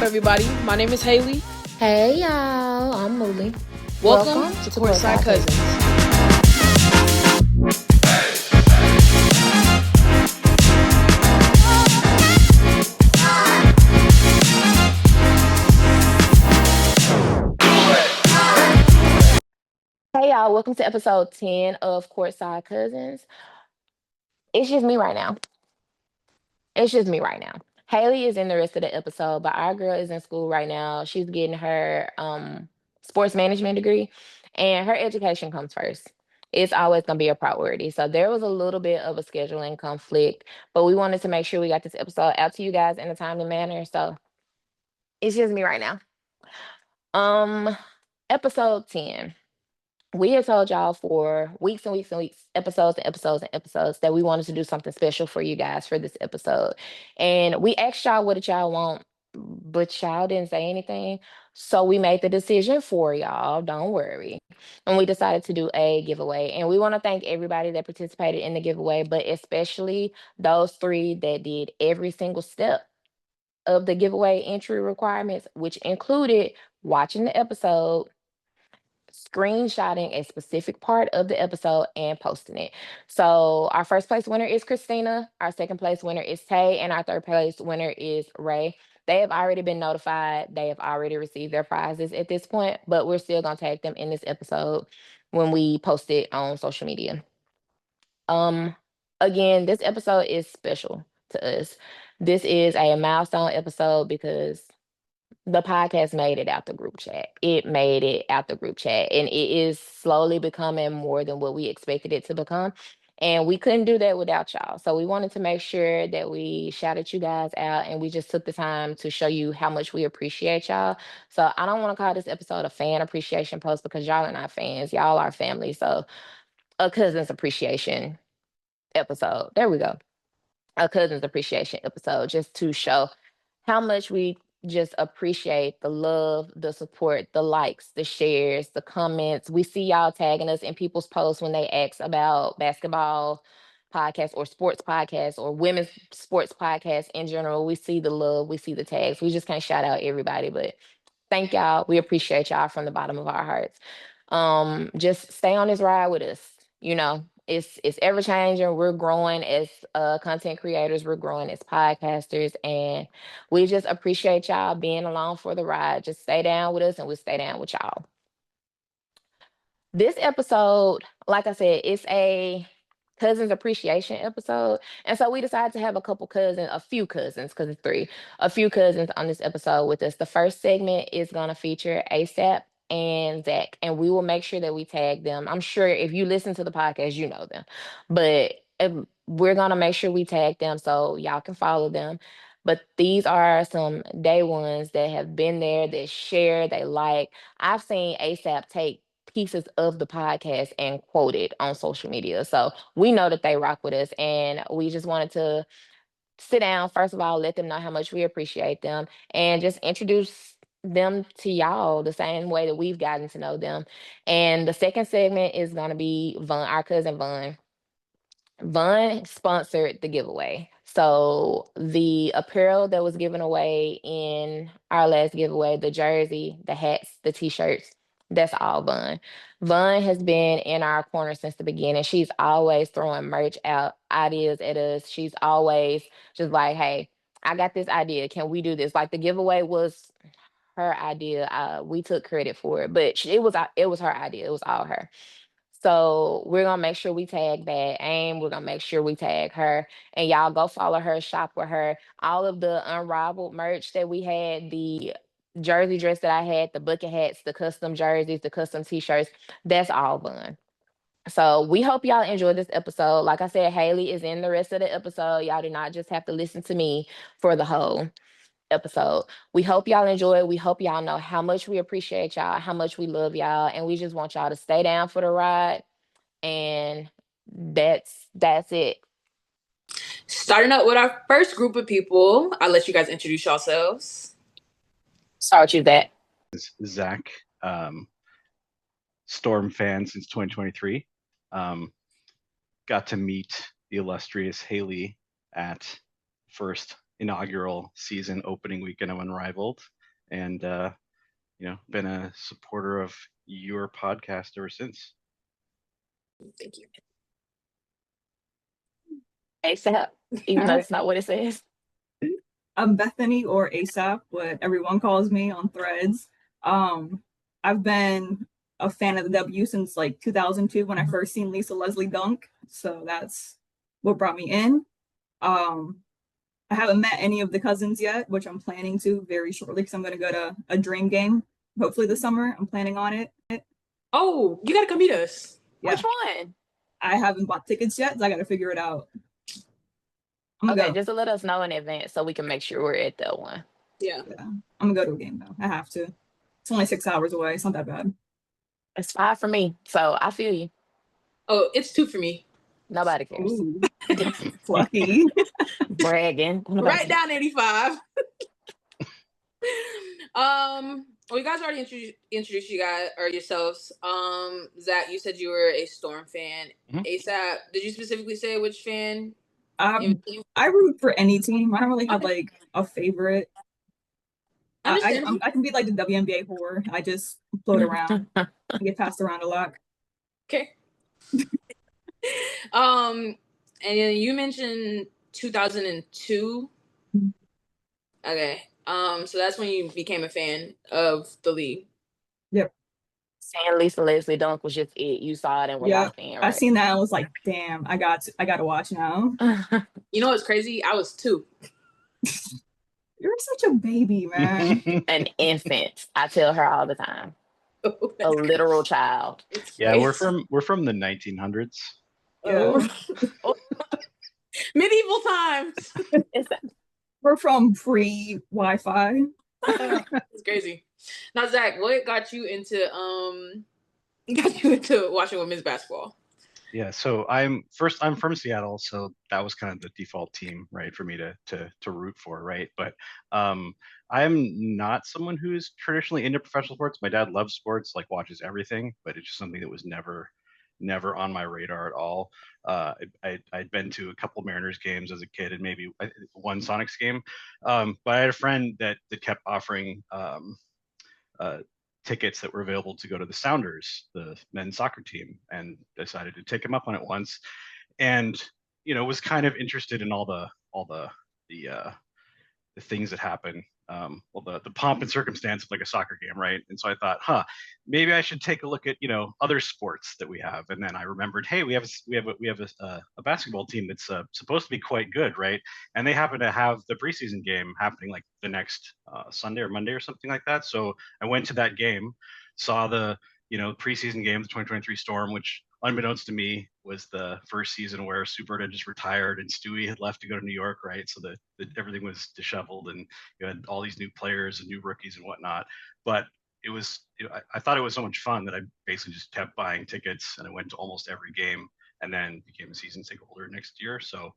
everybody. My name is Haley. Hey y'all, I'm Mooly. Welcome to Courtside Cousins. Hey y'all, welcome to episode 10 of Courtside Cousins. It's just me right now. It's just me right now. Haley is in the rest of the episode, but our girl is in school right now. She's getting her sports management degree, and her education comes first. It's always going to be a priority. So there was a little bit of a scheduling conflict, but we wanted to make sure we got this episode out to you guys in a timely manner. So it's just me right now. Um, episode 10. We have told y'all for weeks and weeks and weeks, episodes and episodes and episodes, that we wanted to do something special for you guys for this episode. And we asked y'all what did y'all want, but y'all didn't say anything. So we made the decision for y'all. Don't worry. And we decided to do a giveaway. And we want to thank everybody that participated in the giveaway, but especially those three that did every single step of the giveaway entry requirements, which included watching the episode, screenshotting a specific part of the episode, and posting it. So our first place winner is Christina, our second place winner is Tay, and our third place winner is Ray. They have already been notified. They have already received their prizes at this point, but we're still gonna tag them in this episode when we post it on social media. Um, Again, this episode is special to us. This is a milestone episode because the podcast made it out the group chat. It made it out the group chat, and it is slowly becoming more than what we expected it to become. And we couldn't do that without y'all. So we wanted to make sure that we shouted you guys out, and we just took the time to show you how much we appreciate y'all. So I don't want to call this episode a fan appreciation post because y'all are not fans. Y'all are family. So a cousin's appreciation episode. There we go. A cousin's appreciation episode, just to show how much we just appreciate the love, the support, the likes, the shares, the comments. We see y'all tagging us in people's posts when they ask about basketball podcasts or sports podcasts or women's sports podcasts in general. We see the love, we see the tags. We just can't shout out everybody, but thank y'all. We appreciate y'all from the bottom of our hearts. Just stay on this ride with us. You know, it's ever changing. We're growing as content creators, we're growing as podcasters, and we just appreciate y'all being along for the ride. Just stay down with us and we'll stay down with y'all. This episode, like I said, it's a cousins appreciation episode. And so we decided to have a few cousins, because it's three, a few cousins on this episode with us. The first segment is going to feature ASAP and Zach, and we will make sure that we tag them. I'm sure if you listen to the podcast, you know them, but we're going to make sure we tag them so y'all can follow them. But these are some day ones that have been there, that share, they like. I've seen ASAP take pieces of the podcast and quote it on social media. So we know that they rock with us, and we just wanted to sit down, first of all, let them know how much we appreciate them, and just introduce them to y'all the same way that we've gotten to know them. And the second segment is going to be Vaughn, our cousin Vaughn. Vaughn sponsored the giveaway. So the apparel that was given away in our last giveaway, the jersey, the hats, the t-shirts, that's all Vaughn. Vaughn has been in our corner since the beginning. She's always throwing merch out ideas at us. She's always just like, hey, I got this idea. Can we do this? Like the giveaway was her idea. We took credit for it, but it was her idea. It was all her. So we're gonna make sure we tag Bad Aim. We're gonna make sure we tag her, and y'all go follow her, shop with her. All of the unrivaled merch that we had, the jersey dress that I had, the bucket hats, the custom jerseys, the custom t-shirts, that's all fun. So we hope y'all enjoy this episode. Like I said, Haley is in the rest of the episode. Y'all do not just have to listen to me for the whole episode. We hope y'all enjoy it. We hope y'all know how much we appreciate y'all, how much we love y'all, and we just want y'all to stay down for the ride. And that's it. Starting out with our first group of people, I'll let you guys introduce yourselves. Start with you, that. Zach, Storm fan since 2023. Got to meet the illustrious Haley at first inaugural season opening weekend of Unrivaled. and been a supporter of your podcast ever since. Thank you. ASAP, even though it's not what it says. I'm Bethany, or ASAP, what everyone calls me on Threads. I've been a fan of the W since like 2002 when I first seen Lisa Leslie dunk. So that's what brought me in. I haven't met any of the cousins yet, which I'm planning to very shortly because I'm going to go to a Dream game hopefully this summer. I'm planning on it. Oh, you gotta come meet us. Yeah. Which one? I haven't bought tickets yet, so I got to figure it out. I'm gonna Okay, go. just to let us know in advance so we can make sure we're at that one. Yeah. I'm gonna go to a game though. I have to. It's only 6 hours away. It's not that bad. It's 5 for me, so I feel you. Oh, it's 2 for me. Nobody cares. Ooh. Lucky. Bragging. Right down 85. Well, you guys already introduced you guys or yourselves. Zach, you said you were a Storm fan. Mhm. ASAP, did you specifically say which fan? I root for any team. I don't really have like a favorite. Understandable. I can be like the WNBA whore. I just float around. I get passed around a lot. Okay. And then you mentioned 2002. Okay. So that's when you became a fan of the league. Yep. Saying Lisa Leslie dunk was just it. You saw it and were Yeah. locked in, I right? seen that and was like, damn, I got to watch now. You know what's crazy? I was 2. You're such a baby, man. An infant. I tell her all the time. A literal child. Yeah, we're from the 1900s. Oh. Medieval times. We're from pre-Wi-Fi. It's crazy. Now, Zach, what got you into watching women's basketball? Yeah, so I'm from Seattle, so that was kind of the default team, right, for me to root for, right? But I'm not someone who's traditionally into professional sports. My dad loves sports, like watches everything, but it's just something that was never on my radar at all. I'd been to a couple Mariners games as a kid and maybe one Sonics game, but I had a friend that kept offering tickets that were available to go to the Sounders, the men's soccer team, and decided to take him up on it once, and was kind of interested in all the things that happen. The pomp and circumstance of like a soccer game, right? And so I thought, maybe I should take a look at other sports that we have. And then I remembered, hey, we have a basketball team that's supposed to be quite good, right? And they happen to have the preseason game happening like the next Sunday or Monday or something like that. So I went to that game, saw the preseason game, the 2023 Storm, which unbeknownst to me was the first season where Super had just retired and Stewie had left to go to New York, right? So that everything was disheveled and you had all these new players and new rookies and whatnot. But it was, I thought it was so much fun that I basically just kept buying tickets and I went to almost every game and then became a season ticket holder next year. So,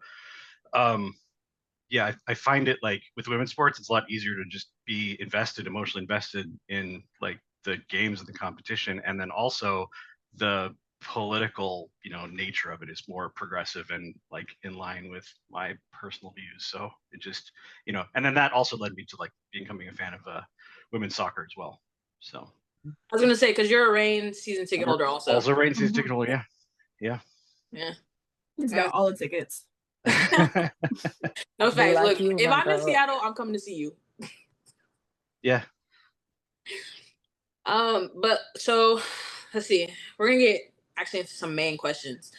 yeah, I find it like with women's sports, it's a lot easier to just be emotionally invested in like the games and the competition. And then also the political nature of it is more progressive and like in line with my personal views. So it just and then that also led me to like becoming a fan of women's soccer as well. So I was gonna say, because you're a Reign season ticket holder also Reign season ticket holder. Yeah He's got all the tickets. No facts. like Look, you, if I'm in Ronco. Seattle, I'm coming to see you. Yeah. But so let's see. We're gonna get actually into some main questions.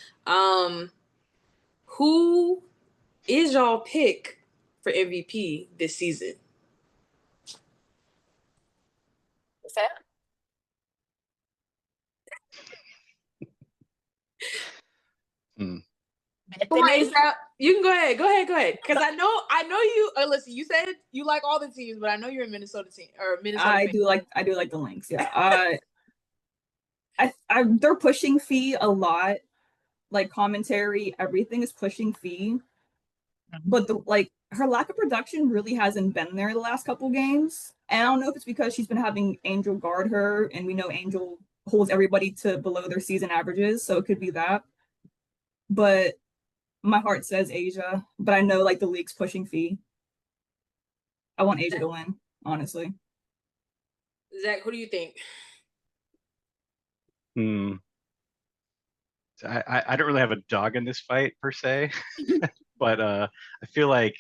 Who is y'all pick for MVP this season? What's that? Come on, ASAP. You can go ahead. Because I know you. Listen, you said you like all the teams, but I know you're a Minnesota team or Minnesota. I do like the Lynx. Yeah. They're pushing Fee a lot. Like commentary, everything is pushing Fee, but her lack of production really hasn't been there the last couple games. And I don't know if it's because she's been having Angel guard her, and we know Angel holds everybody to below their season averages, so it could be that. But my heart says Asia, but I know like the league's pushing Fee. I want Asia to win, honestly. Zach, who do you think? I don't really have a dog in this fight per se, but I feel like,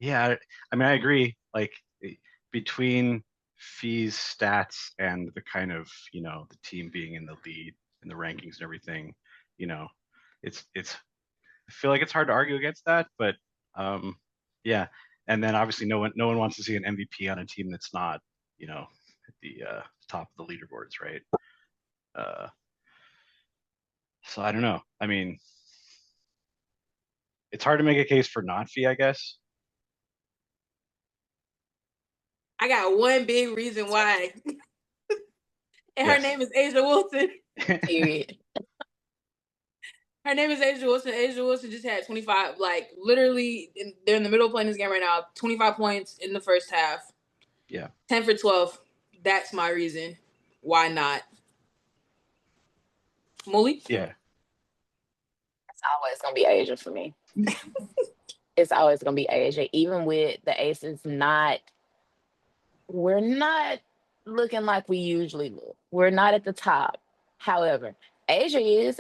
yeah, I mean, I agree. Like between Fee's stats and the kind of, the team being in the lead in the rankings and everything, you know, it's I feel like it's hard to argue against that, but yeah. And then obviously no one wants to see an MVP on a team that's not, at the top of the leaderboards, right? So I don't know. I mean, it's hard to make a case for not Fee, I guess. I got one big reason why. And her Yes. name is Asia Wilson. Period. Her name is Asia Wilson. Asia Wilson just had 25, like literally, they're in the middle of playing this game right now. 25 points in the first half. Yeah. 10 for 12. That's my reason. Why not? Molly? Yeah. It's always gonna be Asia for me. It's always gonna be Asia, even with the Aces we're not looking like we usually look. We're not at the top. However, Asia is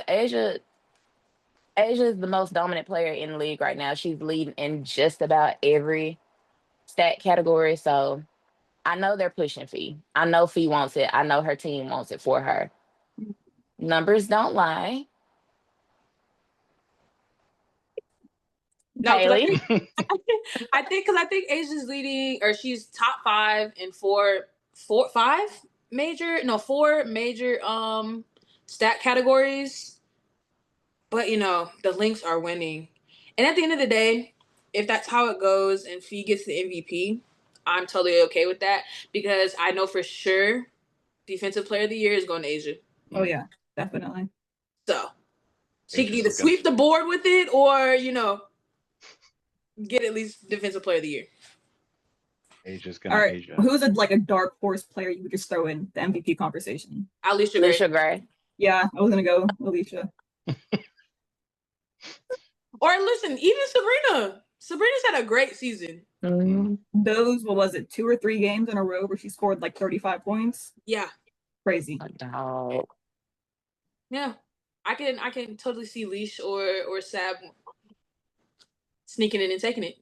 the most dominant player in the league right now. She's leading in just about every stat category. So I know they're pushing Fee. I know Fee wants it. I know her team wants it for her. Numbers don't lie. No, Haley. I think Asia's leading, or she's top 5 in four major stat categories. But the Lynx are winning. And at the end of the day, if that's how it goes and Fee gets the MVP, I'm totally okay with that, because I know for sure Defensive Player of the Year is going to Asia. Oh yeah, definitely. So she Asia's can either looking- sweep the board with it or, get at least Defensive Player of the Year. Asia's gonna All right, Asia. who's a dark horse player you would just throw in the MVP conversation? Alicia Alicia Gray. Gray. Yeah, I was gonna go Alicia. Or listen, even Sabrina. Sabrina's had a great season. Those, what was it, 2 or 3 games in a row where she scored like 35 points? Yeah. Crazy. A dog. Yeah. I can totally see Leash or Sab sneaking in and taking it.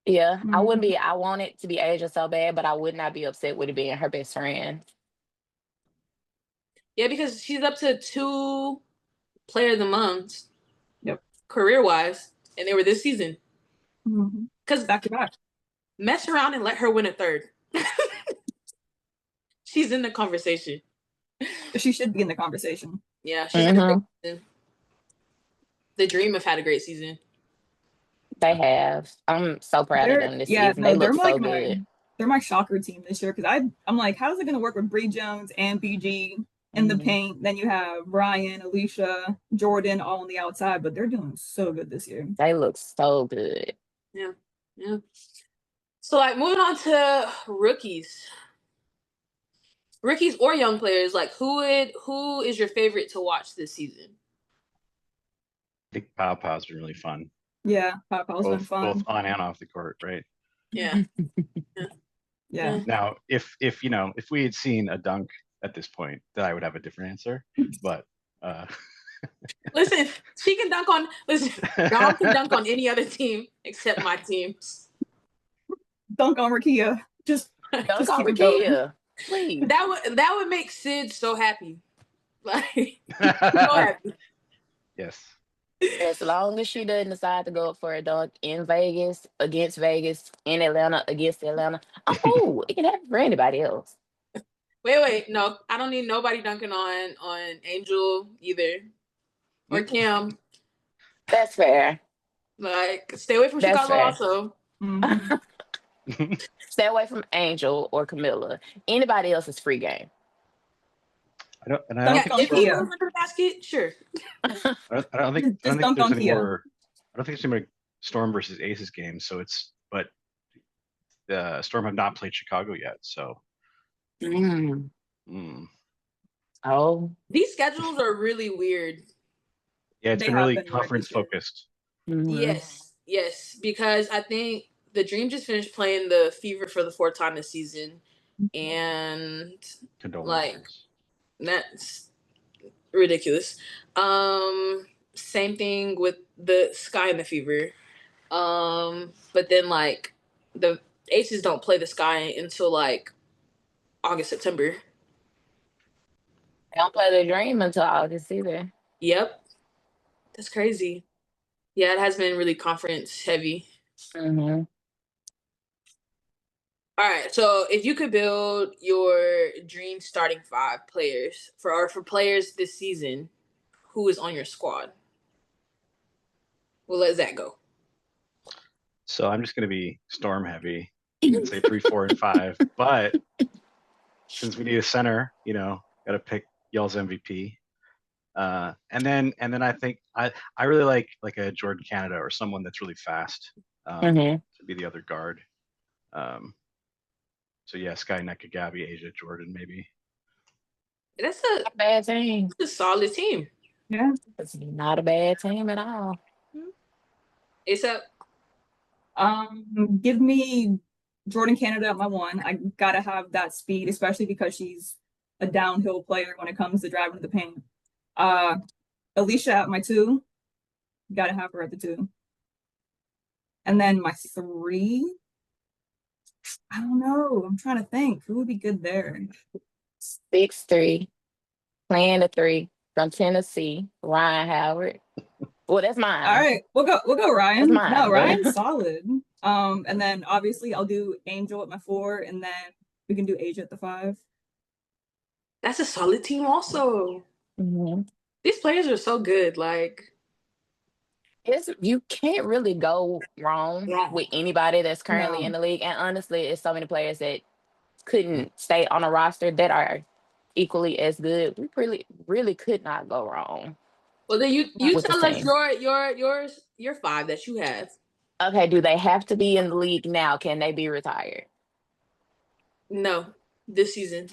Yeah, I wouldn't be. I want it to be Asia so bad, but I would not be upset with it being her best friend. Yeah, because she's up to 2 Player of the Month. Yep. Career-wise. And they were this season. Because back to back. Mess around and let her win a third. She's in the conversation. She should be in the conversation. Yeah, she's had a great season. The Dream have had a great season. They have. I'm so proud of them this season. They look so good. They're my shocker team this year, because I'm like, how's it going to work with Bree Jones and BG in the paint? Then you have Brian, Alicia, Jordan all on the outside, but they're doing so good this year. They look so good. Yeah. So, moving on to rookies or young players, who is your favorite to watch this season? I think Pow Pow's been really fun. Yeah, Pow Pow's been fun. Both on and off the court, right? Yeah. Yeah. Now, if we had seen a dunk at this point, then I would have a different answer. But listen, she can dunk on. Listen, y'all can dunk on any other team except my teams. Dunk on Rakia. Just on Rakia. Please. That would make Sid so happy. So happy. Yes. As long as she doesn't decide to go for a dunk in Vegas, against Vegas, in Atlanta, against Atlanta, I'm cool. It can happen for anybody else. Wait. No, I don't need nobody dunking on Angel either. Or Kim. That's fair. Stay away from That's Chicago fair. also. Stay away from Angel or Camilla. Anybody else is free game. I don't If he moves under the basket, sure. I don't think there's any more. I don't think it's any more Storm versus Aces games. So but the Storm have not played Chicago yet. So. Oh. These schedules are really weird. Yeah, it's been really conference focused. Yes, because I think the Dream just finished playing the Fever for the 4th time this season, and like Condolences. that's ridiculous. Same thing with the Sky and the Fever. But then like the Aces don't play the Sky until like August, September. They don't play the Dream until August either. Yep. That's crazy. Yeah, it has been really conference heavy. Mm-hmm. All right, so if you could build your dream starting five players for players this season, who is on your squad? We'll let Zach go. So I'm just going to be storm heavy and say 3, 4, and 5. But since we need a center, got to pick y'all's MVP. And then I think I really like a Jordan Canada or someone that's really fast Mm-hmm. to be the other guard. So yeah, Sky, Neka, Gabby, Asia, Jordan, maybe. That's Not a bad team. a solid team. Yeah. It's not a bad team at all. Except Give me Jordan Canada at my 1. I gotta have that speed, especially because she's a downhill player when it comes to driving to the paint. Alicia at my 2. Gotta have her at the 2. And then my 3. I don't know. I'm trying to think. Who would be good there? 6'3", playing the 3 from Tennessee, Ryan Howard. Well, that's mine. All right, we'll go Ryan. That's mine, No, but- Ryan's solid. And then obviously I'll do Angel at my 4, and then we can do Asia at the 5. that's a solid team also. Mm-hmm. These players are so good. Like You can't really go wrong with anybody that's currently No. in the league. And honestly, it's so many players that couldn't stay on a roster that are equally as good. We really could not go wrong. well then you With tell the us team. your 5 that you have. Okay, do they have to be in the league now? Can they be retired? No, this season.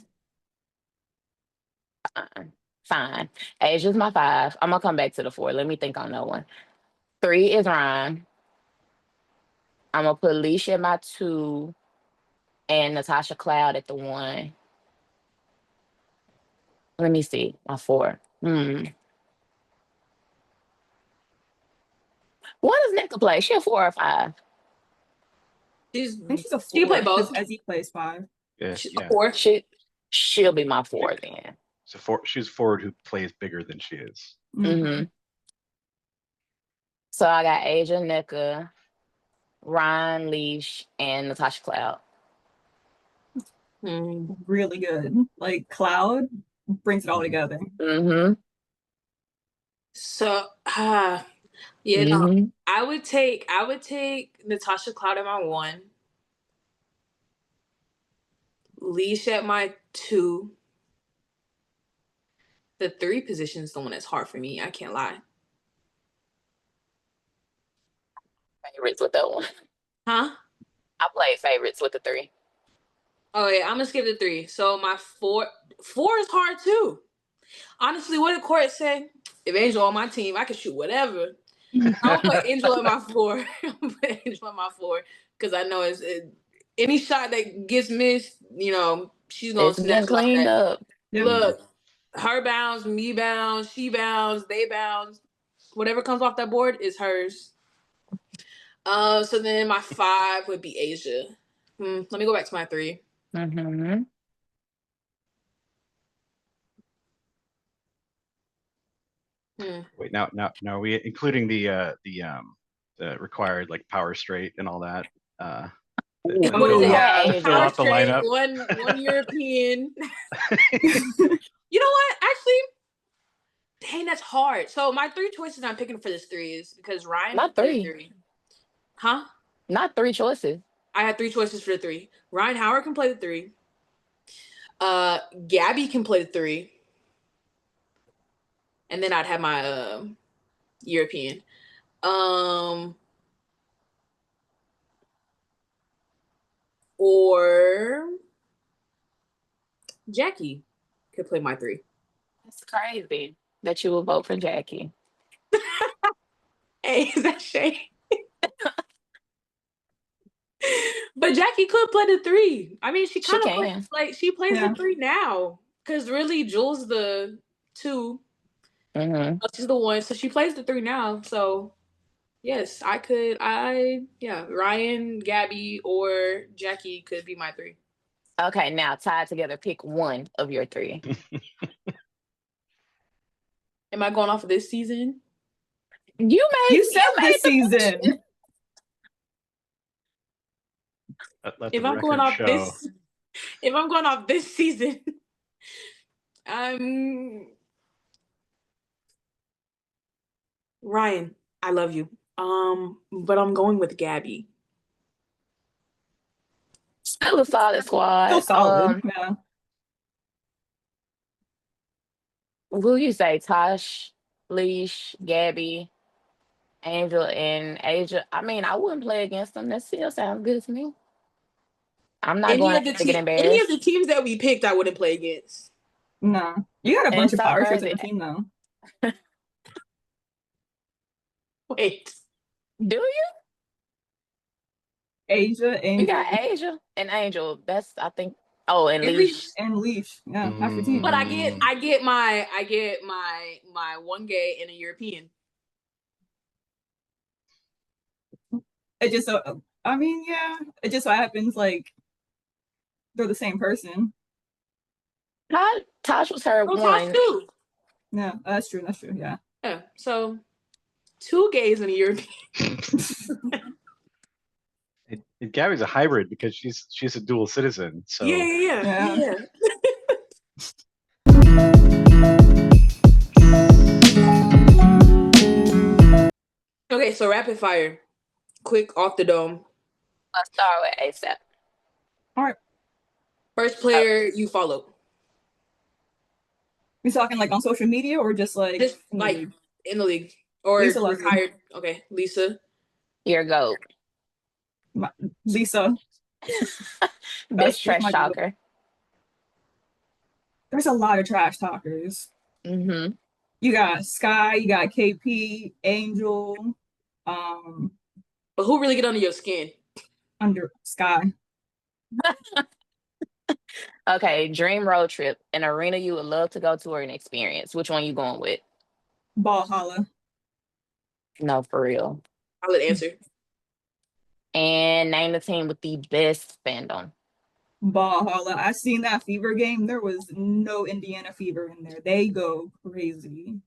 Fine. Asia's my 5. I'm gonna come back to the 4. Let me think on that one. 3 is Ryan. I'm gonna put Alicia at my 2 and Natasha Cloud at the 1. Let me see. My 4. What does Nika play? She a 4 or 5? I think she's a 4. She can play both. Because Ezzy plays 5. Yeah, She's yeah. a 4. She'll be my 4 then. She's a forward who plays bigger than she is. Mm-hmm. So I got Asia Nika, Ryan Leash, and Natasha Cloud. Really good. Like Cloud brings it all together. Mm-hmm. So yeah, no. I would take Natasha Cloud at my 1. Leash at my 2. The 3 position is the one that's hard for me. I can't lie. Favorites with that one. Huh? I played favorites with the 3. Oh yeah, I'm gonna skip the 3. So my 4 is hard too. Honestly, what did Court say? If Angel on my team, I can shoot whatever. I'll put Angel at my 4. I'll put Angel at my 4 because I know any shot that gets missed, she's gonna It's getting snatch like cleaned that. up. Look, her bounce, me bounce, she bounce, they bounce. Whatever comes off that board is hers. So then my 5 would be Asia. Let me go back to my 3. Mm-hmm. Wait, now are we including the required like power straight and all that? What does it yeah. have? Asia. Power Off the straight, lineup. one European. You know what? Actually, dang, that's hard. So my 3 choices I'm picking for this 3 is because Ryan Not played 3. 3. Huh? Not 3 choices. I had 3 choices for the 3. Ryan Howard can play the 3. Gabby can play the 3. And then I'd have my European. Or Jackie could play my 3. It's crazy that you will vote for Jackie. Hey, is that shade? But Jackie could play the 3. I mean, she She kind of plays can. like she plays Yeah. the 3 now. Because really, Jules the 2. Mm-hmm. She's the 1. So she plays the 3 now. So yes, I could. Ryan, Gabby, or Jackie could be my 3. Okay, now tied together, pick one of your 3. Am I going off of this season? You said You made this the question. season. Let the If I'm going record off show. this, if I'm going off this season, I'm Ryan. I love you. But I'm going with Gabby. Still a solid Still squad. solid. Yeah. Who you say? Tosh, Leash, Gabby, Angel, and Asia. I mean, I wouldn't play against them. That still sounds good to me. I'm not going out there to get Any of the embarrassed. teams that we picked, I wouldn't play against. No. You got a And bunch it's of so power shirts on crazy. your team though. Wait, Do you? Asia, You Angel, got Asia and Angel. That's I think. Oh, and at Leash. least, and Leash. Yeah, half your but team. I get my one gay and a European. It just so I mean, yeah. It just so happens like they're the same person. Tosh was her Oh, Tosh one. too. Yeah, that's true. That's true. Yeah. Yeah. So 2 gays and a European. Gabby's a hybrid because she's a dual citizen. So Yeah. Okay, so rapid fire, quick off the dome. Let's start with ASAP. All right. First player you followed, We talking like on social media or just like just in the like league? in the league or Lisa Leslie. retired. Okay, Lisa. Your goat. Lisa. This That's trash my goat. talker. There's a lot of trash talkers. Mm-hmm. You got Sky, you got KP, Angel, But who really get under your skin? under Sky. Okay, dream road trip, an arena you would love to go to or an experience. Which one you going with? Valhalla. No, for real. Solid answer. And name the team with the best fandom. Valhalla. I seen that Fever game. There was no Indiana Fever in there. They go crazy.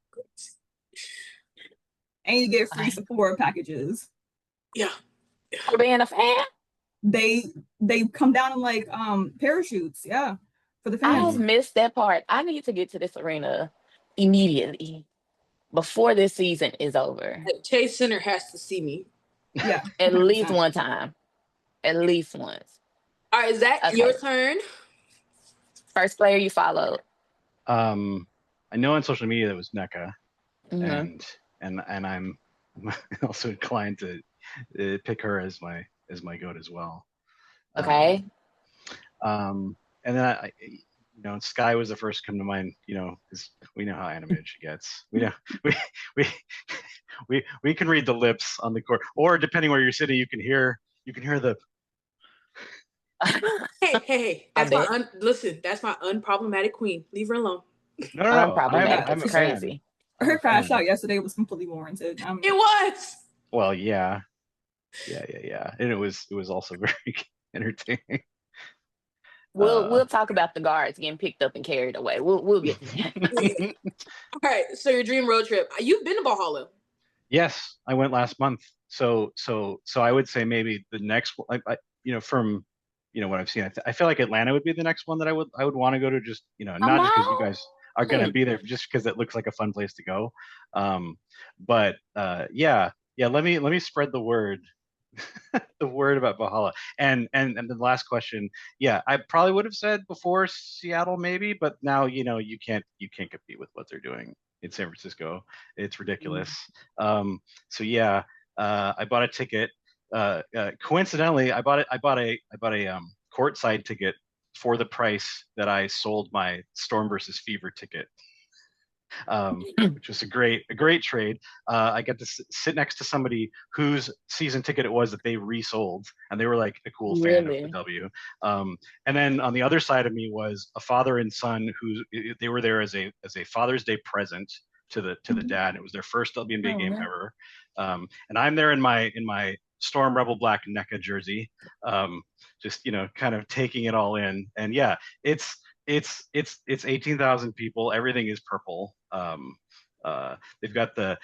And you get free Sephora packages. Yeah. For being a fan? They come down in like parachutes, yeah. For the I fans. have missed that part. I need to get to this arena immediately before this season is over. Chase Center has to see me. Yeah. At 100%. least one time. At least once. All right, Zach, Okay. your turn. First player you followed. I know on social media that was NECA, Mhm. and I'm also inclined to pick her as my goat as well. Okay. And then Sky was the first to come to mind. Because we know how animated she gets. We know we we can read the lips on the court, or depending where you're sitting, you can hear the. Hey, listen, that's my unproblematic queen. Leave her alone. No, Unproblematic. I'm It's a fan. crazy. Her crash out yesterday was completely warranted. It was. Well, yeah, and it was also very entertaining. We'll talk about the guards getting picked up and carried away. We'll get to that. All right, so your dream road trip. You've been to Valhalla. Yes, I went last month. So I would say maybe the next one. From what I've seen, I feel like Atlanta would be the next one that I would want to go to. Just not just because you guys are gonna be there, just because it looks like a fun place to go. But yeah. Let me spread the word. The word about Valhalla. And the last question, yeah, I probably would have said before Seattle maybe, but now you can't compete with what they're doing in San Francisco. It's ridiculous. So yeah, I bought a ticket. Coincidentally, I bought a courtside ticket for the price that I sold my Storm versus Fever ticket. which was a great trade. I got to sit next to somebody whose season ticket it was that they resold, and they were like a cool fan of the Really? W. And then on the other side of me was a father and son who they were there as a Father's Day present to the dad. It was their first WNBA Oh, game man. ever, and I'm there in my Storm Rebel Black NECA jersey, just kind of taking it all in. And yeah, it's 18,000 people. Everything is purple. They've got the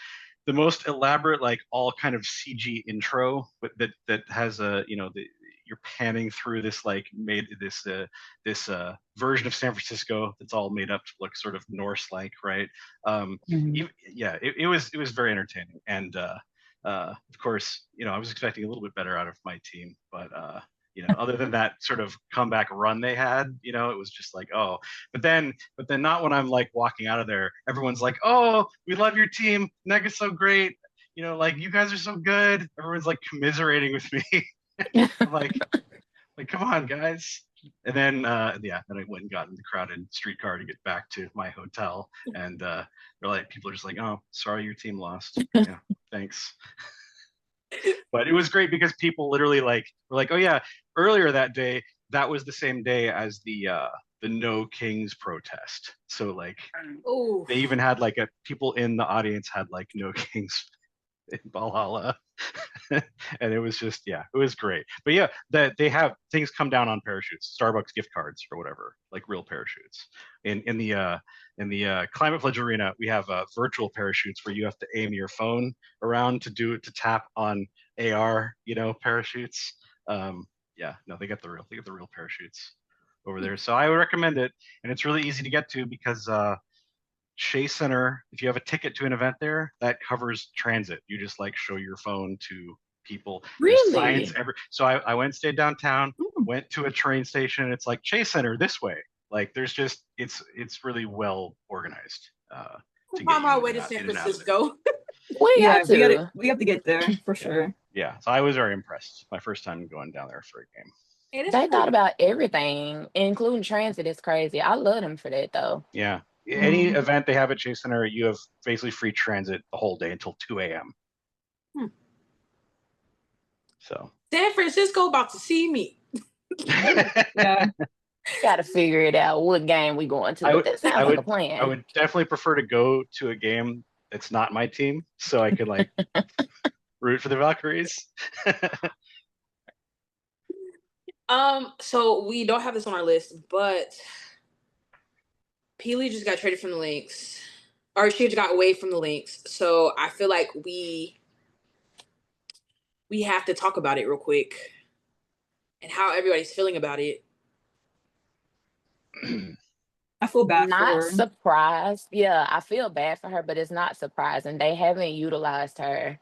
most elaborate, like all kind of CG intro, but that has you're panning through this like made this version of San Francisco that's all made up to look sort of Norse like, right? Mhm. Yeah, it was very entertaining, and of course, I was expecting a little bit better out of my team, but other than that sort of comeback run they had, it was just like, oh, but then not when I'm like walking out of there, everyone's like, oh, we love your team, NECA's so great, like you guys are so good. Everyone's like commiserating with me. I'm like, come on, guys. And then, then I went and got in the crowded streetcar to get back to my hotel. And people are just like, oh, sorry, your team lost. Yeah, thanks. But it was great because people literally were like, oh yeah, earlier that day, that was the same day as the No Kings protest. So like, Oh, they even had like people in the audience had like No Kings in Valhalla. And it was just, yeah, it was great. But yeah, that they have things come down on parachutes, Starbucks gift cards or whatever, like real parachutes. In the Climate Pledge Arena, we have virtual parachutes where you have to aim your phone around to tap on AR, parachutes. Yeah, no, they get the real parachutes over there. So I would recommend it, and it's really easy to get to because Shea Center, if you have a ticket to an event there, that covers transit. You just like show your phone to people. There's signs Really? So I went and stayed downtown, hmm. went to a train station, and it's like Shea Center this way. Like there's just it's really well organized to get On you my in way and to out San in and out of there. Francisco. We Yeah, got to. we have to get there for Yeah. sure. Yeah. So I was very impressed. My first time going down there for a game. And it's They thought pretty. about everything, including transit. It's crazy. I love them for that, though. Yeah. Any Mhm. event they have at Shea Center, you have basically free transit the whole day until 2 a.m. Hmm. So San Francisco about to see me. Yeah. Got to figure it out what game we going to, I but would that I sounds like a would I plan. would definitely prefer to go to a game that's not my team, so I could like root for the Valkyries. So we don't have this on our list, but Peely just got traded from the Lynx, or she just got away from the Lynx. So I feel like we have to talk about it real quick and how everybody's feeling about it. I feel bad for Not her. surprised. Yeah, I feel bad for her, but it's not surprising. They haven't utilized her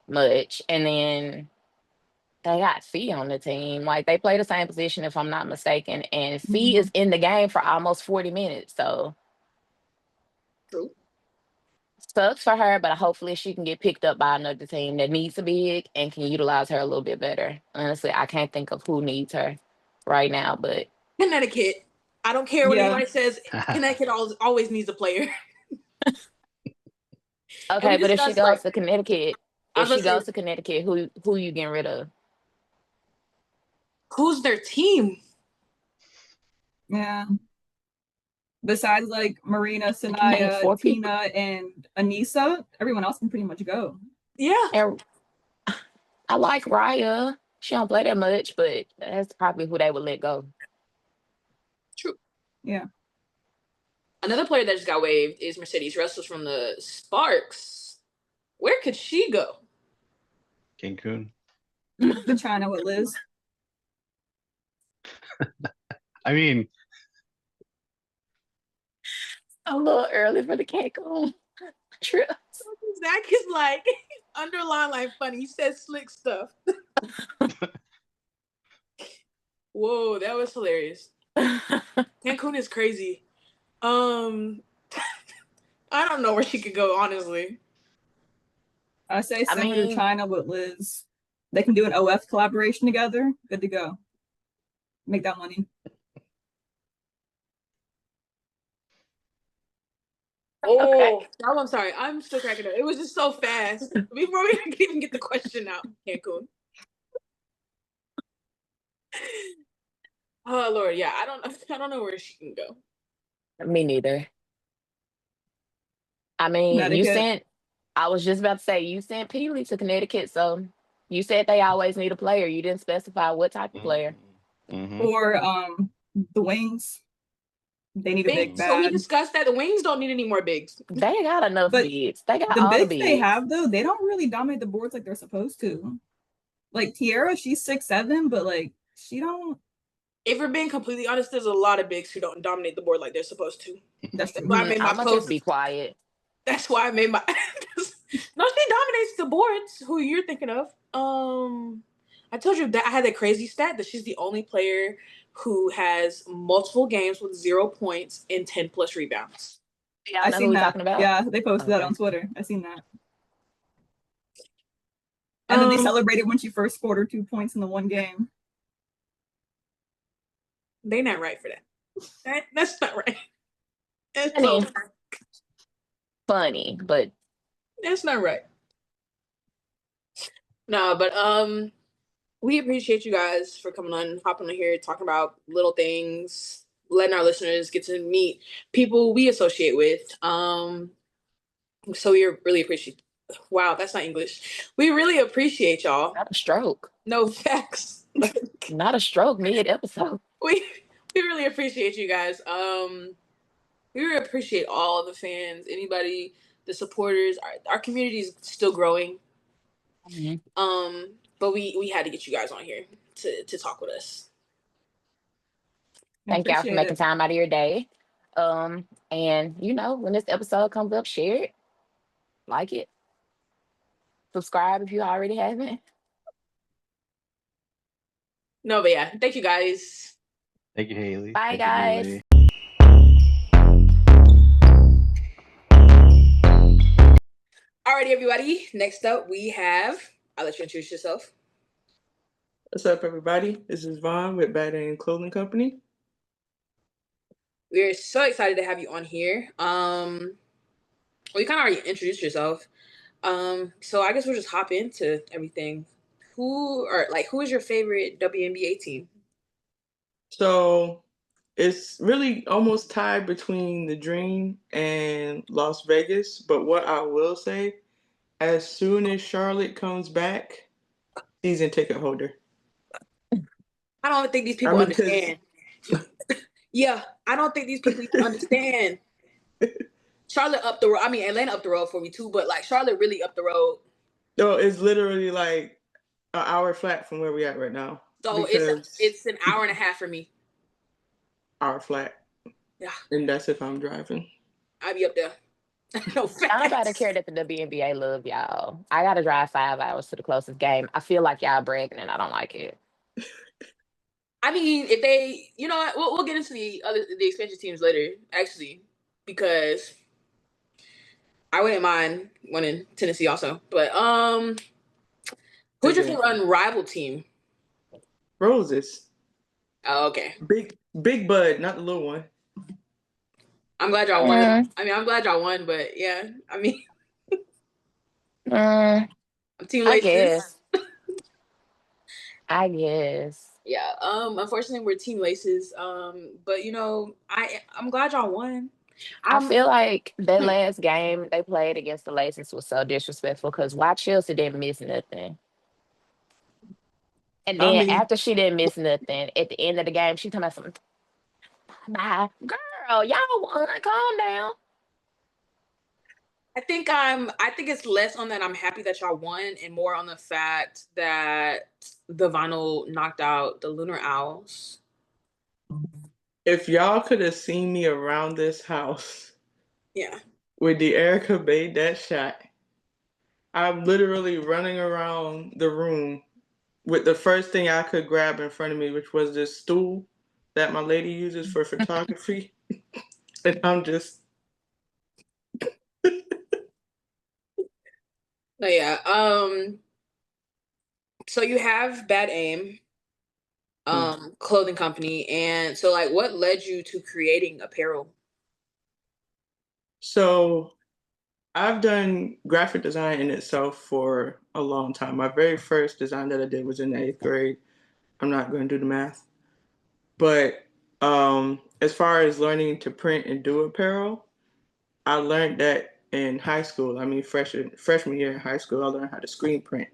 much. And then they got Fee on the team. Like they play the same position, if I'm not mistaken. And Fee Mhm. is in the game for almost 40 minutes. So True. sucks for her, but hopefully she can get picked up by another team that needs a big and can utilize her a little bit better. Honestly, I can't think of who needs her right now, but Connecticut. I don't care what Yeah. anybody says. Connecticut always needs a player. And we okay, but if she discussed goes like to Connecticut, I if was gonna she say, goes to Connecticut, who you getting rid of? who's their team? Yeah. Besides like Marina, I can name Sanaya, 4 people. Tina, and Anissa, everyone else can pretty much go. Yeah, And I like Raya. She don't play that much, but that's probably who they would let go. true. Yeah. Another player that just got waived is Mercedes Russell from the Sparks. Where could she go? Cancun. The China with Liz. I mean, A little early for the Cancun trip. Zach is like underline like funny. He says slick stuff. Whoa, that was hilarious. Cancun is crazy. I don't know where she could go, honestly. I say I similar to mean, China with Liz. They can do an OF collaboration together. Good to go. Make that money. Oh, no, I'm sorry. I'm still cracking up. It was just so fast. Before we could even get the question out, Cancun. Oh Lord, yeah. I don't know where she can go. Me neither. I mean, Connecticut. I was just about to say, you sent Peely to Connecticut, so you said they always need a player. You didn't specify what type of player. Mm-hmm. Or the Wings. They need a big So we bad. discussed that the Wings don't need any more bigs. They got enough But bigs. They got the all the bigs they bigs. have though, they don't really dominate the boards like they're supposed to. Like Tiara, she's 6'7", but like she don't. If we're being completely honest, there's a lot of bigs who don't dominate the board like they're supposed to. That's That's true. why I made my I'm gonna just post. be quiet. That's why I made my. No, she dominates the boards. Who you're thinking of? I told you that I had that crazy stat that she's the only player who has multiple games with 0 points and 10 plus rebounds. Y'all I know who seen we that. talking about? Yeah, they posted that Okay. on Twitter. I seen that. And then they celebrated when she first scored her 2 points in the one game. They not right for that. That's not right. That's Funny. so Funny, but that's not right. No, but we appreciate you guys for coming on, hopping on here, talking about little things, letting our listeners get to meet people we associate with. So we really appreciate. Wow, that's not English. We really appreciate y'all. not a stroke. No facts. Not a stroke mid episode. we we really appreciate you guys. We really appreciate all of the fans, anybody, the supporters. Our community is still growing. Mm-hmm. But we had to get you guys on here to talk with us. Thank y'all for Appreciate making it. time out of your day. And when this episode comes up, share it, like it, subscribe if you already haven't. No, but yeah, thank you guys. Thank you, Haley. Bye, Thank you, guys. Bailey. Alrighty, everybody. Next up, we have. I'll let you introduce yourself. What's up, everybody? This is Vaughn with Bad Aim Clothing Company. We're so excited to have you on here. Well, you kind of already introduced yourself. So I guess we'll just hop into everything. Who is your favorite WNBA team? So it's really almost tied between the Dream and Las Vegas. But what I will say, as soon as Charlotte comes back, season ticket holder. I don't think these I people mean, because understand. Yeah, I don't think these people even understand. Charlotte up the road. I mean, Atlanta up the road for me too, but like Charlotte really up the road. no, it's literally like an hour flat from where we at right now. So Because it's an hour and a half for me. hour flat, Yeah, and that's if I'm driving. I'll be up there. No Don't nobody facts. care that the WNBA love y'all. I gotta drive 5 hours to the closest game. I feel like y'all bragging and I don't like it. I mean, if they, you know what, we'll get into the expansion teams later, actually, because I wouldn't mind winning Tennessee also. But who's your Again, favorite rival team? Roses. Oh, okay. Big Bud, not the little one. I'm glad y'all won. Mm, I mean, I'm glad y'all won, but yeah, I mean, mm, I'm Team I Laces. guess. I guess. Yeah. Unfortunately, we're Team Laces. But I'm glad y'all won. I feel like that last game they played against the Laces was so disrespectful because why Chelsea didn't miss nothing. And I then mean, after she didn't miss nothing, at the end of the game, she talking about something. Bye. Girl, y'all won. Calm down. I think it's less on that I'm happy that y'all won and more on the fact that the vinyl knocked out the Lunar Owls. if y'all could have seen me around this house Yeah. when the Erica made that shot, I'm literally running around the room with the first thing I could grab in front of me, which was this stool that my lady uses for photography. And I'm just No, yeah. So you have Bad Aim, clothing company, and so like what led you to creating apparel? So I've done graphic design in itself for a long time. My very first design that I did was in the 8th grade. I'm not going to do the math. But as far as learning to print and do apparel, I learned that in high school. I mean, freshman year in high school, I learned how to screen print.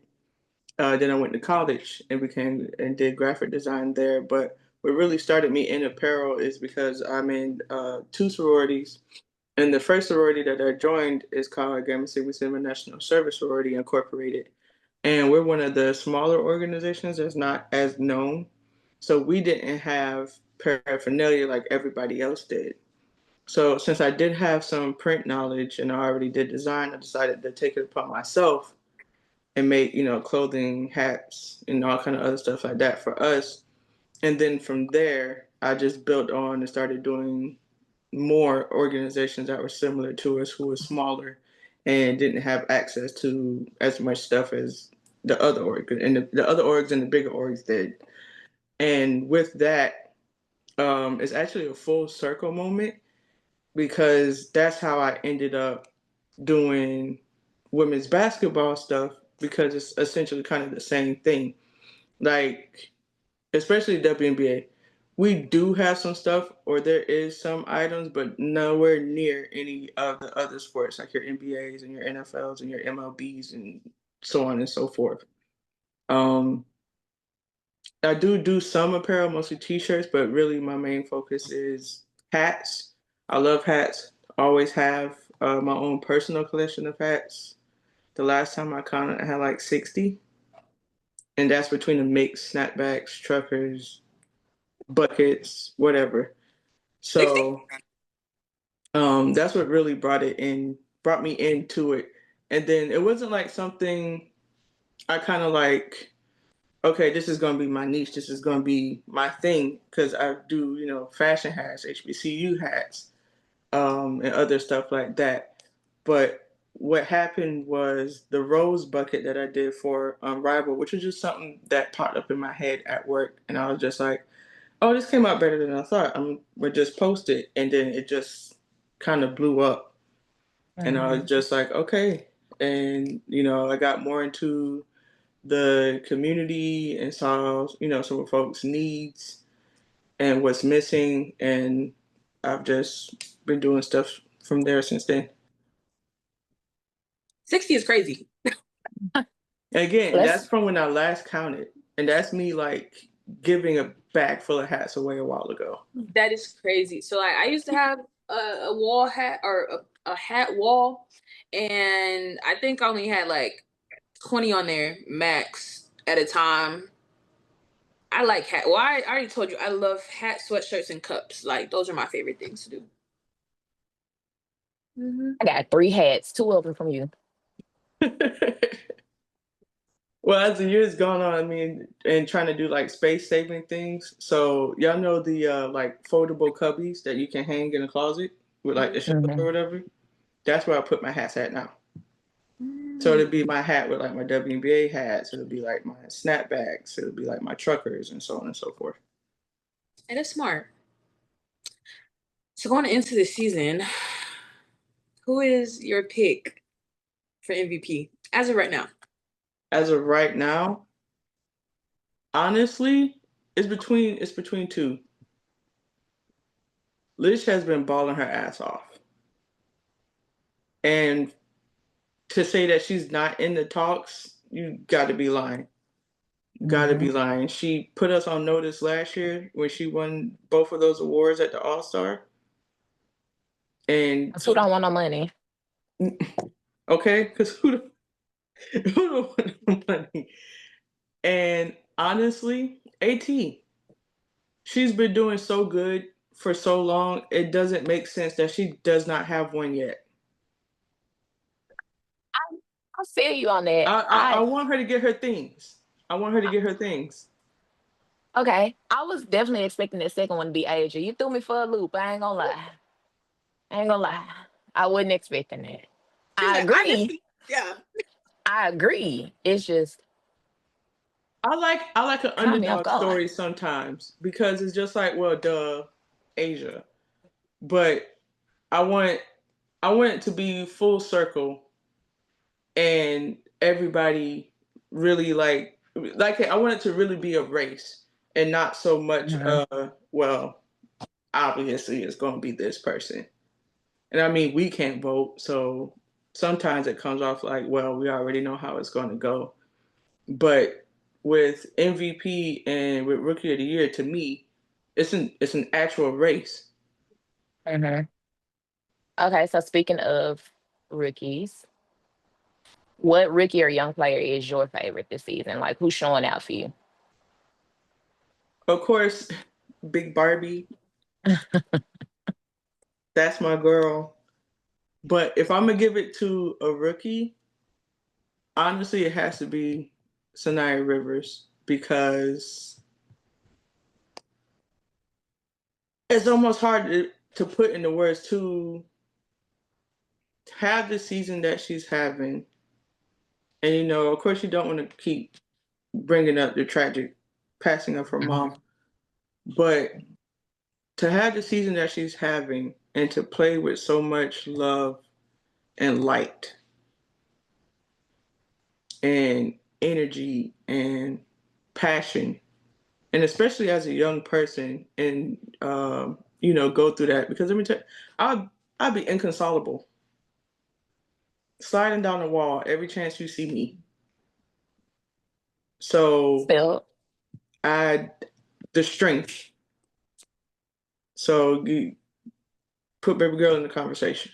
Then I went to college and did graphic design there. But what really started me in apparel is because I'm in two sororities. And the first sorority that I joined is called Gamma Sigma Sigma National Service Sorority Incorporated. And we're one of the smaller organizations that's not as known. So we didn't have paraphernalia like everybody else did. So since I did have some print knowledge and I already did design, I decided to take it upon myself and make, clothing, hats, and all kind of other stuff like that for us. And then from there, I just built on and started doing more organizations that were similar to us who were smaller and didn't have access to as much stuff as the other orgs and the other orgs and the bigger orgs did. And with that, it's actually a full circle moment because that's how I ended up doing women's basketball stuff because it's essentially kind of the same thing. Like, especially WNBA, we do have some stuff or there is some items, but nowhere near any of the other sports like your NBAs and your NFLs and your MLBs and so on and so forth. Um, I do some apparel, mostly t-shirts, but really my main focus is hats. I love hats. Always have my own personal collection of hats. The last time I counted, I had like 60, and that's between the mix, snapbacks, truckers, buckets, whatever. 60? So that's what really brought me into it. And then it wasn't like something I kind of like, okay, this is going to be my niche. This is going to be my thing because I do, fashion hats, HBCU hats, and other stuff like that. But what happened was the rose bucket that I did for Rival, which was just something that popped up in my head at work. And I was just like, oh, this came out better than I thought. We'll just post it. And then it just kind of blew up. And I was just like, okay. And, I got more into the community and saw, some of folks' needs and what's missing. And I've just been doing stuff from there since then. 60 is crazy. Again, Let's that's from when I last counted. And that's me like giving a bag full of hats away a while ago. That is crazy. So like I used to have a wall hat or a hat wall, and I think I only had like 20 on there max at a time. I like hat. Well, I already told you I love hat, sweatshirts, and cups. Like those are my favorite things to do. I got 3 hats, 2 of them from you. Well, as the years gone on, I mean, and trying to do like space saving things. So y'all know the like foldable cubbies that you can hang in a closet with like the shelves or whatever. That's where I put my hats at now. So it'll be my hat with like my WNBA hats. It'll be like my snapbacks. It'll be like my truckers and so on and so forth. And it's smart. So going into the season, who is your pick for MVP as of right now? As of right now, honestly, it's between two. Lish has been balling her ass off. And to say that she's not in the talks, you got to be lying. Got to be lying. She put us on notice last year when she won both of those awards at the All Star. And Who don't want no money? okay, because who don't want no money? And honestly, AT, she's been doing so good for so long. It doesn't make sense that she does not have one yet. I feel you on that. I want her to get her things. I want her to get her things. Okay. I was definitely expecting that second one to be Asia. You threw me for a loop. I ain't gonna lie. I wasn't expecting that. I agree. Yeah. I agree. It's just I like an caught me off underdog guard. story sometimes because it's just like, well, duh, Asia. But I want I want it to be full circle and everybody really like I want it to really be a race and not so much well, obviously it's going to be this person. And I mean, we can't vote, so sometimes it comes off like, well, we already know how it's going to go. But with MVP and with Rookie of the Year, to me, it's an actual race. Mm-hmm. Okay, so speaking of rookies, what rookie or young player is your favorite this season? Like, who's showing out for you? Of course, Big Barbie, that's my girl. But if I'm gonna give it to a rookie, honestly, it has to be Sanaya Rivers because it's almost hard to put into words to have the season that she's having. And, of course, you don't want to keep bringing up the tragic passing of her mom, but to have the season that she's having and to play with so much love and light and energy and passion, and especially as a young person, and go through that because let me tell you, I'll be inconsolable, sliding down the wall every chance you see me. So Still, I the strength. So you put baby girl in the conversation.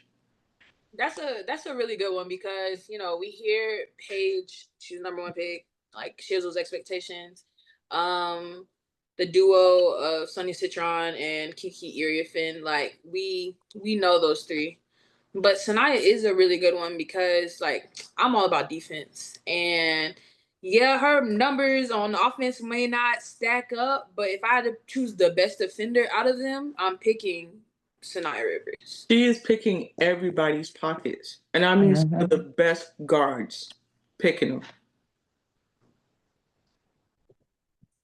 That's a really good one because we hear Paige, she's number one pick, like she has those expectations. The duo of Sonia Citron and Kiki Iriafin, like we know those three. But Sanaya is a really good one because like I'm all about defense. And yeah, her numbers on offense may not stack up, but if I had to choose the best defender out of them, I'm picking Sanaya Rivers. She is picking everybody's pockets, and I mean some of the best guards picking them.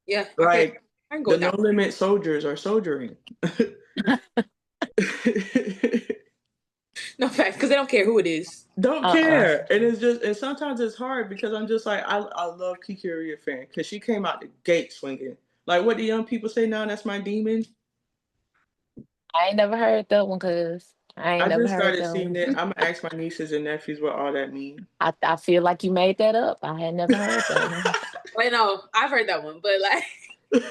Yeah, Like I can go the with No that. Limit soldiers are soldiering. No facts, because they don't care who it is. Don't uh-uh. care, and it's just, and sometimes it's hard because I'm just like I love Kiki Ria fan because she came out the gate swinging. Like what the young people say now, that's my demon. I ain't never heard that one, cause I ain't I never just heard started that seeing one. it. I'm gonna ask my nieces and nephews what all that means. I feel like you made that up. I had never heard that one. Wait, no, I've heard that one, but like,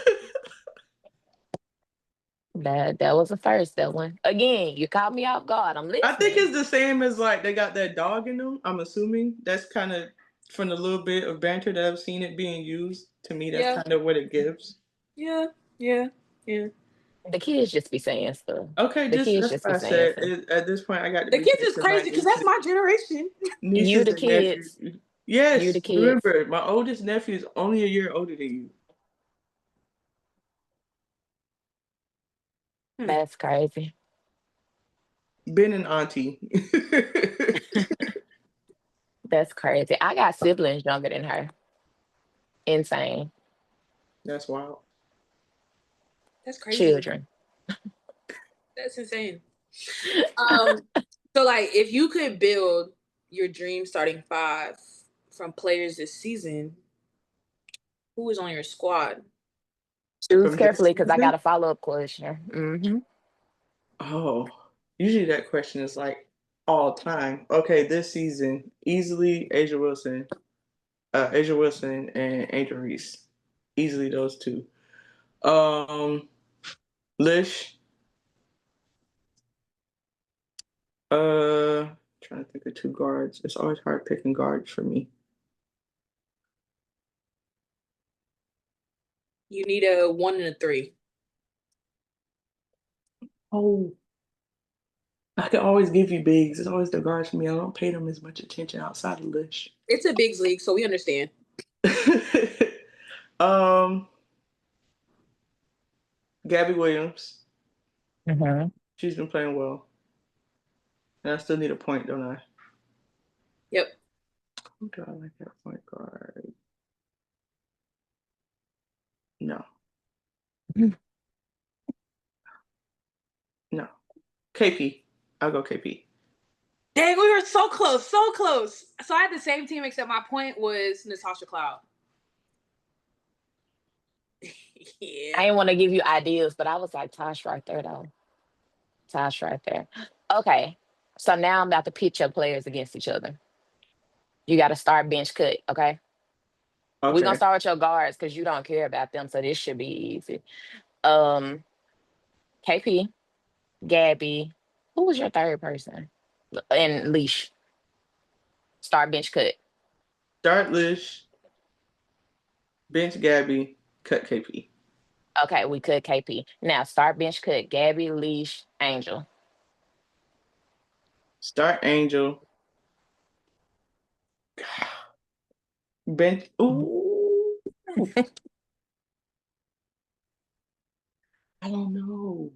That was the first. That one again. You caught me off guard. I'm I think listening. it's the same as like they got that dog in them. I'm assuming that's kind of from the little bit of banter that I've seen it being used. To me, that's yeah, kind of what it gives. yeah, yeah, yeah. The kids just be saying stuff. Okay, The just kids that's just what be I saying said. stuff. At this point, I got to The be kids safe is to my crazy because that's my generation. You nieces the and nephews. kids. You Yes, the kids. remember, my oldest nephew is only a year older than you. Hmm. That's crazy. Been an auntie. That's crazy. I got siblings younger than her. Insane. That's wild. That's crazy. Children. That's insane. Um, so like, if you could build your dream starting five from players this season, who is on your squad? Choose From this carefully because I season? got a follow-up question. Oh, usually that question is like all time. Okay, this season, easily Asia Wilson and Angel Reese. Easily those two. Lish. Trying to think of two guards. It's always hard picking guards for me. You need a 1 and a 3. Oh, I can always give you bigs. It's always the guards for me. I don't pay them as much attention outside of Lish. It's a bigs league, so we understand. um, Gabby Williams. Mm-hmm. She's been playing well. And I still need a point, don't I? Yep. Who do I like that point guard? No. No. KP. I'll go KP. Dang, we were so close, so close. So I had the same team, except my point was Natasha Cloud. Yeah. I didn't want to give you ideas, but I was like, Tosh right there, though. Tosh right there. Okay. So now I'm about to pitch your players against each other. You got to start bench cut, okay? We're gonna Okay. start with your guards because you don't care about them, so this should be easy. Um, KP, Gabby. Who was your third person? And Leash. Start bench cut. Start Lish, bench Gabby, cut KP. Okay, we cut KP. Now start bench cut. Gabby, Leash, Angel. Start Angel. Bench. Ooh. I don't know.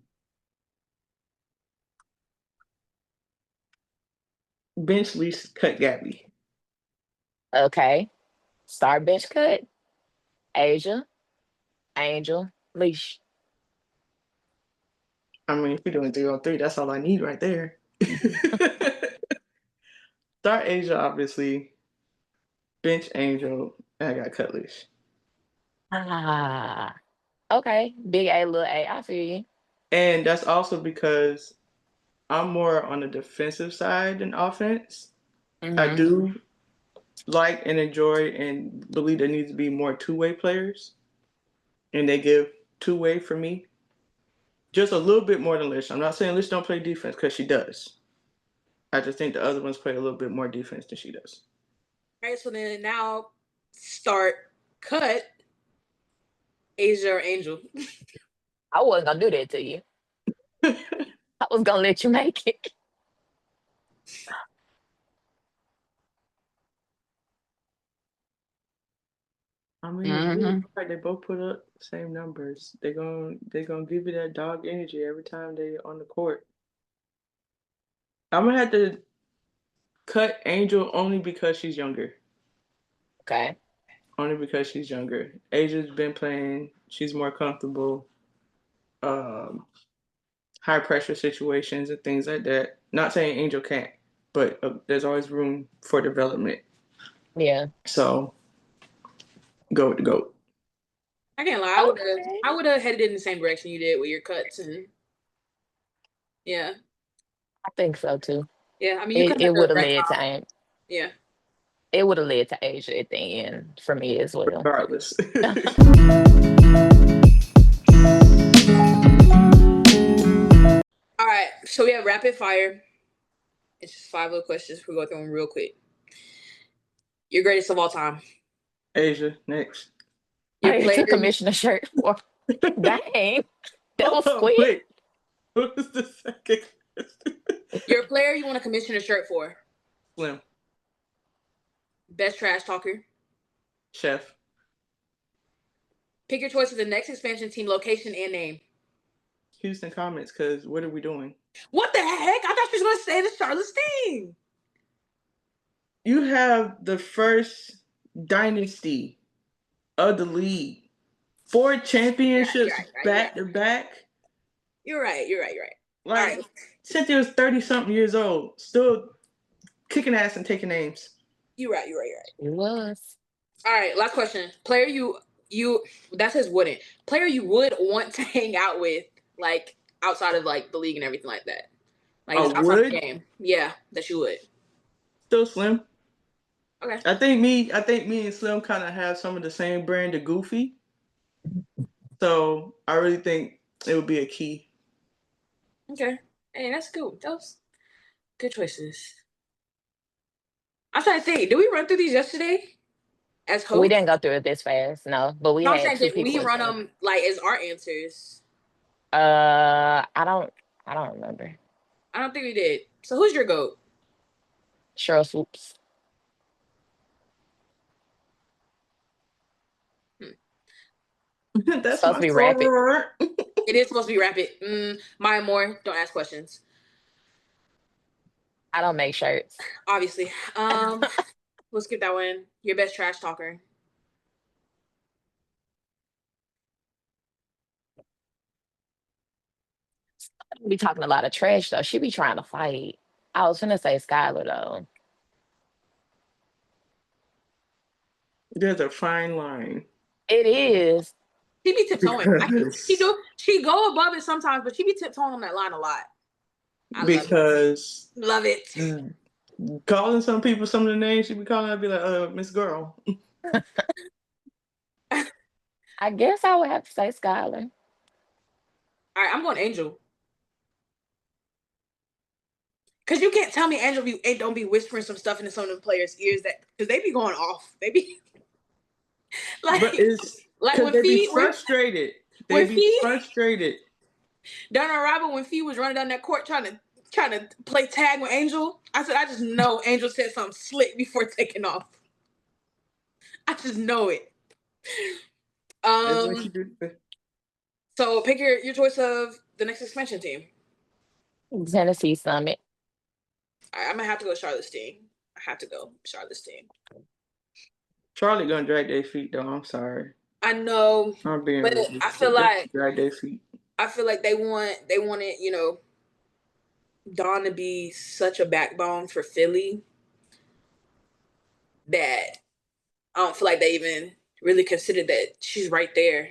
Bench Leash, cut Gabby. Okay. Start bench cut. Asia, Angel, Leash. I mean, if we're doing 3-on-3, that's all I need right there. Start Asia, obviously. Bench Angel, and I got cut Leash. Ah. Okay. Big A, little A. I feel you. And that's also because I'm more on the defensive side than offense. I Mm-hmm. do like and enjoy and believe there needs to be more two-way players. And they give two-way for me. Just a little bit more than Lish. I'm not saying Lish don't play defense because she does. I just think the other ones play a little bit more defense than she does. All right, so then now start cut Asia or Angel. I wasn't gonna do that to you. I was gonna let you make it. I mean, it's really Mm-hmm. hard. They both put up the same numbers. They're gonna give you that dog energy every time they on the court. I'm gonna have to cut Angel only because she's younger. Okay. Only because she's younger. Asia's been playing. She's more comfortable. Um, High pressure situations and things like that. Not saying Angel can't, but there's always room for development. Yeah. So go with the goat. I can't lie, Okay. I would have headed in the same direction you did with your cuts and yeah. I think so too. Yeah. I mean you It cut it at the would have right led to time. Ang- Yeah. it would have led to Asia at the end for me as well. Regardless. All right. So we have rapid fire. It's just 5 little questions. We'll go through them real quick. Your greatest of all time. Asia, next. Your I player took commissioner shirt for. Dang. That Hold was on, quick. wait. What was the second question? your player you want to commission a shirt for. Slim. Best trash talker. Chef. Pick your choice of the next expansion team location and name. Houston Comets, because what are we doing? What the heck? I thought you was gonna say the Charlotte's thing. You have the first dynasty of the league. 4 championships back to back. You're right. You're right. All Like, right. Cynthia was 30 something years old, still kicking ass and taking names. You're right. It was. All right. Last question. Player you that says wouldn't. Player you would want to hang out with, like outside of like the league and everything like that. Like A just outside the wood, game. Yeah, that you would. still Slim. Okay. I think me and Slim kind of have some of the same brand of Goofy. So I really think it would be a key. Okay. Hey, that's cool. Those good choices. I'm trying to think. Did we run through these yesterday as We hosts? didn't go through it this fast, no. But we No, I'm had saying two did we people run instead. them like as our answers? I don't remember. I don't think we did. So who's your goat? Cheryl Swoops. That's Supposed to my be rapid. sword. It is supposed to be rapid. Maya Moore, don't ask questions. I don't make shirts. Obviously. We'll skip that one. Your best trash talker. Be talking a lot of trash though. She be trying to fight. I was gonna say Skylar though. There's a fine line. It is. She be tiptoeing. She Because do. She go above it sometimes, but she be tiptoeing on that line a lot. I love it. because Love it. calling some people some of the names she be calling, I'd be like, Miss Girl. I guess I would have to say Skylar. All right, I'm going Angel. Cause you can't tell me Angel don't be whispering some stuff into some of the players' ears because they be going off. They be like, But it's like because when they be Fee frustrated. They when be Fee frustrated. down on Rival when Fee was running down that court trying to play tag with Angel. I said, I just know Angel said something slick before taking off. I just know it. That's what you do. So pick your choice of the next expansion team. Tennessee Summit. All right, I'm gonna have to go Charlotte's team. I have to go Charlotte's team. Charlotte gonna drag their feet though. I'm sorry. I know, I'm being but rude. I feel They like drag their feet. they wanted, Dawn to be such a backbone for Philly that I don't feel like they even really considered that she's right there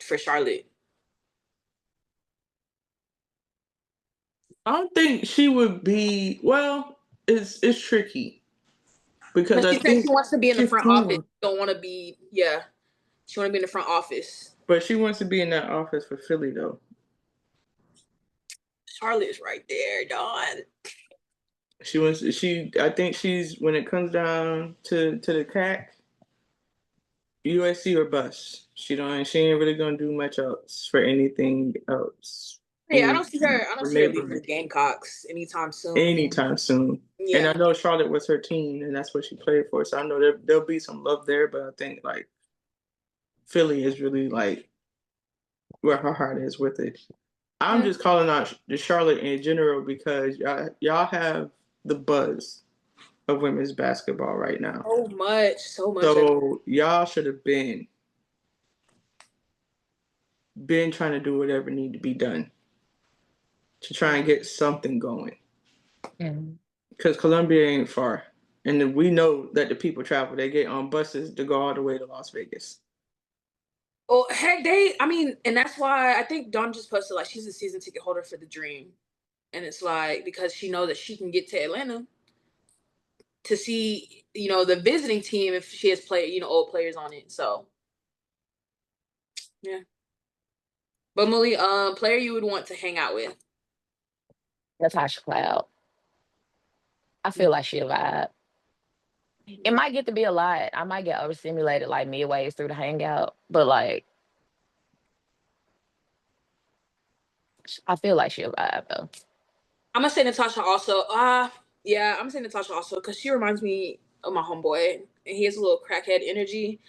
for Charlotte. I don't think she would be. Well, it's tricky because But I she said think she wants to be in the she's front office. cool, Don't want to be, yeah. She want to be in the front office. but she wants to be in that office for Philly though. Charlotte's right there, Dawn. She wants. I think she's when it comes down to the CAC, USC or bust. She don't. She ain't really gonna do much else for anything else. Yeah, I don't see her. I don't see her leaving the Neighborhood Gamecocks anytime soon. anytime soon. Yeah. And I know Charlotte was her team, and that's what she played for. So I know there'll be some love there, but I think like Philly is really like where her heart is with it. I'm just calling out the Charlotte in general because y'all have the buzz of women's basketball right now. So much. So y'all should have been trying to do whatever need to be done to try and get something going. Because Columbia ain't far. And we know that the people travel. They get on buses to go all the way to Las Vegas. Well, heck, and that's why I think Dawn just posted like she's a season ticket holder for the Dream. And it's like, because she knows that she can get to Atlanta to see, the visiting team if she has old players on it. So, yeah. But Muli, player you would want to hang out with? Natasha Cloud. I feel like she'll vibe. It might get to be a lot. I might get overstimulated like midways through the hangout, but like I feel like she'll vibe though. I'm gonna say Natasha also. Yeah, I'm gonna say Natasha also because she reminds me of my homeboy, and he has a little crackhead energy,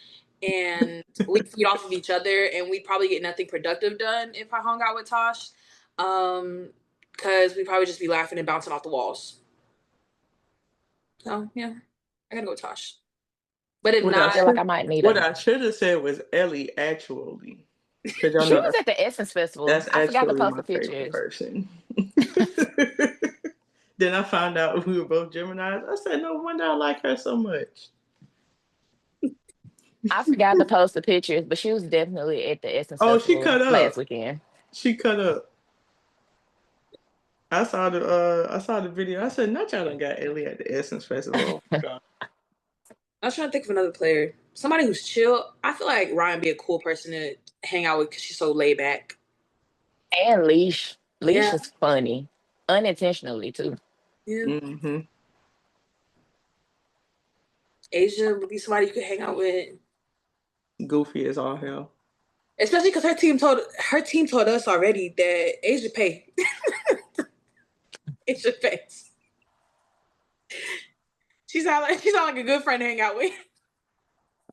and we feed off of each other, and we'd probably get nothing productive done if I hung out with Tosh, because we'd probably just be laughing and bouncing off the walls. So yeah, I gotta go with Tosh. But if I feel like I might need what I should have said was Ellie actually. She was at the Essence Festival. I forgot to post the pictures. Person. Then I found out we were both Geminis. I said, no wonder I like her so much. I forgot to post the pictures, but she was definitely at the Essence Festival she cut up last weekend. She cut up. I saw the video. I said, not y'all done got Ellie at the Essence Festival. Oh, God. I was trying to think of another player. Somebody who's chill. I feel like Ryan be a cool person to hang out with because she's so laid back. And Leash. Leash is funny. Unintentionally, too. Yeah. Mm-hmm. Asia would be somebody you could hang out with. Goofy as all hell. Especially because her team told us already that Asia pay. Asia pays. She sound like a good friend to hang out with.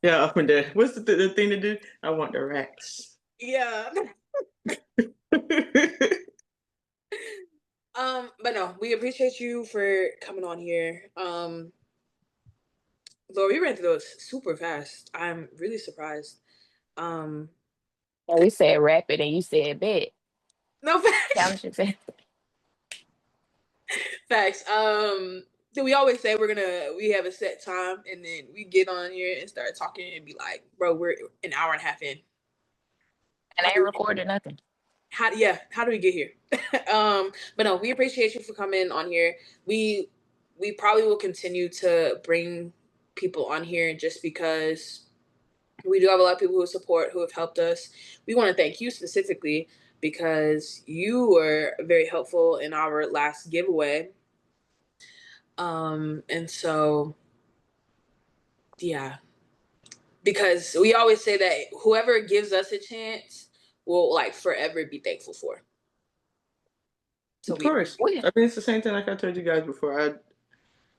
Yeah, up and down. What's the thing to do? I want the racks. Yeah. But no, we appreciate you for coming on here. Lord, we ran through those super fast. I'm really surprised. And we said rapid and you said bet. No facts. Challenge. Facts. We always say we have a set time, and then we get on here and start talking and be like, bro, we're an hour and a half in. And I ain't recorded nothing. How do we get here? But no, we appreciate you for coming on here. We probably will continue to bring people on here just because we do have a lot of people who support, who have helped us. We want to thank you specifically because you were very helpful in our last giveaway. And so, yeah, because we always say that whoever gives us a chance will like forever be thankful for. So of course. I mean, it's the same thing like I told you guys before.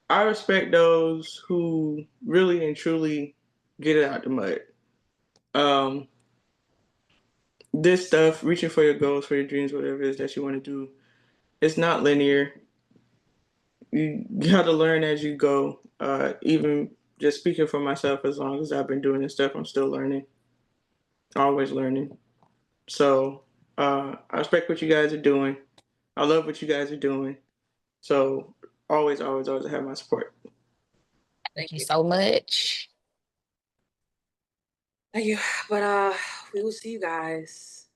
I respect those who really and truly get it out the mud. This stuff, reaching for your goals, for your dreams, whatever it is that you want to do, it's not linear. You got to learn as you go. Even just speaking for myself, as long as I've been doing this stuff, I'm still learning. Always learning. So I respect what you guys are doing. I love what you guys are doing. So always have my support. Thank you so much. Thank you. But we will see you guys.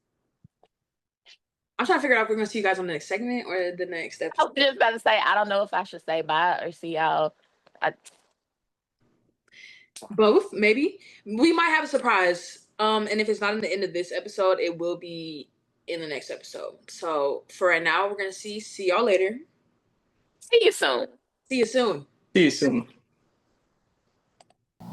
I'm trying to figure out if we're gonna see you guys on the next segment or the next episode. I was just about to say, I don't know if I should say bye or see y'all. Both, maybe. We might have a surprise. And if it's not in the end of this episode, it will be in the next episode. So for right now, we're gonna see y'all later. See you soon. See you soon. See you soon. 1